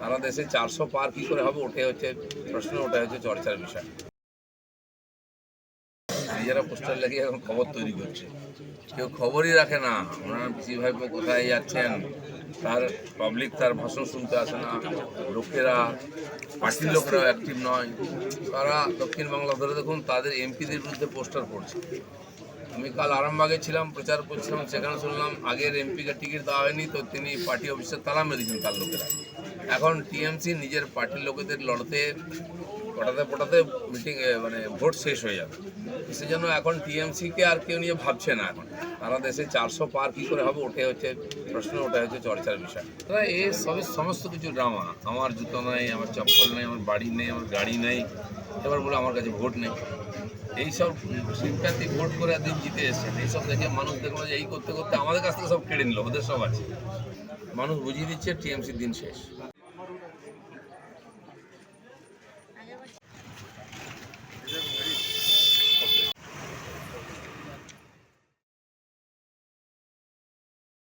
সারা দেশে 400 পার কী করে হবে ওটাই হচ্ছে প্রশ্ন, ওটাই হচ্ছে চর্চার বিষয়। নিজেরা পোস্টার লাগিয়ে এখন খবর তৈরি করছে, কেউ খবরই রাখে না। ওনার পিসি ভাইপো কোথায় যাচ্ছেন, তার পাবলিক তার ভাষণ শুনতে আসে না, লোকেরা পার্টির লোকেরাও অ্যাক্টিভ নয়। তারা দক্ষিণ বাংলা ধরে দেখুন তাদের এমপিদের বিরুদ্ধে পোস্টার পড়ছে। আমি কাল আরামবাগে ছিলাম, প্রচার করছিলাম, সেখানে শুনলাম আগের এমপিকে টিকিট দেওয়া হয়নি, তো তিনি পার্টি অফিসে তালা মেরেছেন তার লোকেরা। এখন টিএমসি নিজের পার্টির লোকেদের লড়তে পটাতে মিটিং মানে ভোট শেষ হয়ে যাবে, সেজন্য এখন টিএমসিকে আর কেউ নিয়ে ভাবছে না। এখন সারা দেশে 400 পার কী করে হবে ওটাই হচ্ছে প্রশ্ন, ওটাই হচ্ছে চর্চার বিষয়। তারা এই সমস্ত কিছু ড্রামা, আমার জুতো নেই, আমার চপ্পল নেই, আমার বাড়ি নেই, আমার গাড়ি নেই, এবার বলে আমার কাছে ভোট নেই। এইসব সিম্প্যাথি ভোট করে দিন জিতে এসেছেন, এইসব দেখে মানুষ দেখলো যে এই করতে করতে আমাদের কাছ থেকে সব কেড়ে নিল, ওদের সব আছে। মানুষ বুঝিয়ে দিচ্ছে টিএমসির দিন শেষ।